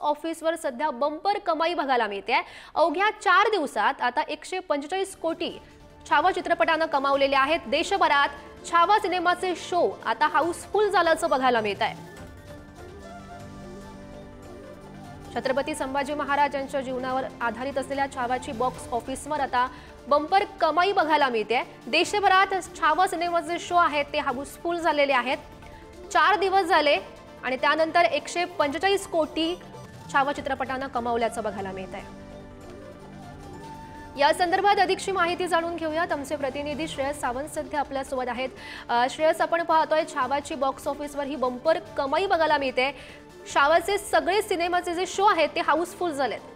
ऑफिसवर सध्या बंपर कमाई बघायला मिळते। अवघ्या 4 दिवसात आता 145 कोटी छावा चित्रपटानं कमावलेले आहेत। देशभरात छावा सिनेमाचे शो आता हाऊसफुल झाल्याचं बघायला मिळत आहे। छत्रपती संभाजी महाराज यांच्या जीवनावर आधारित असलेल्या छावाची बॉक्स ऑफिसवर आता बंपर कमाई बघायला मिळते। देशभरात छावा सिनेमाचे शो आहेत ते हाऊसफुल झालेले आहेत। 4 दिवस झाले आणि त्यानंतर 145 कोटी छावा चित्रपटानं कमावल्याचं बघायला मिळत आहे। या संदर्भात अधिकची माहिती जाणून घेऊयात। आमचे प्रतिनिधी श्रेयस सावंत सध्या आपल्या सोबत आहेत। श्रेयस, आपण पाहतोय छावाची बॉक्स ऑफिसवर ही बंपर कमाई बघायला मिळते। छावाचे सगळे सिनेमाचे जे शो आहेत ते हाऊसफुल झालेत।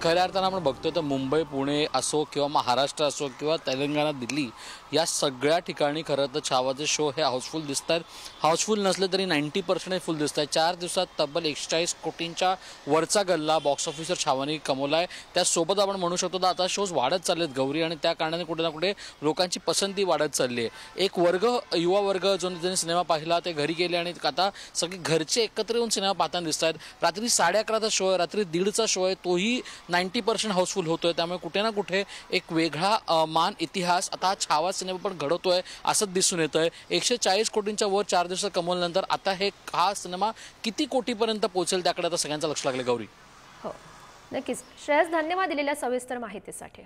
खऱ्या अर्थानं आपण बघतो तर मुंबई, पुणे असो किंवा महाराष्ट्र असो किंवा तेलंगणा, दिल्ली या सगळ्या ठिकाणी खरं तर छावाचे शो हे हाऊसफुल दिसतात। हाऊसफुल नसले तरी 90% फुल दिसत आहेत। 4 दिवसात तब्बल 140 कोटींच्या वरचा गल्ला बॉक्स ऑफिसवर छावाने कमवला आहे। त्यासोबत आपण म्हणू शकतो तर आता शोज वाढत चाललेत गौरी, आणि त्या कारणाने कुठे ना कुठे लोकांची पसंती वाढत चालली आहे। एक वर्ग, युवा वर्ग जो ज्यांनी सिनेमा पाहिला ते घरी गेले आणि आता सगळे घरचे एकत्र येऊन सिनेमा पाहताना दिसत आहेत। रात्री 11:30चा शो आहे, रात्री 1:30चा शो आहे, तोही 90% हाऊसफुल होतोय। त्यामुळे कुठे ना कुठे एक वेगळा मान इतिहास आता छावा सिनेमा पण घडवतोय असं दिसून येतंय। 140 कोटींच्या वर 4 दिवसात कमवल्यानंतर आता हा सिनेमा किती कोटीपर्यंत पोहोचेल त्याकडे आता सगळ्यांचं लक्ष लागले गौरी। हो, नक्कीच श्रेयस, धन्यवाद दिलेल्या सविस्तर माहितीसाठी।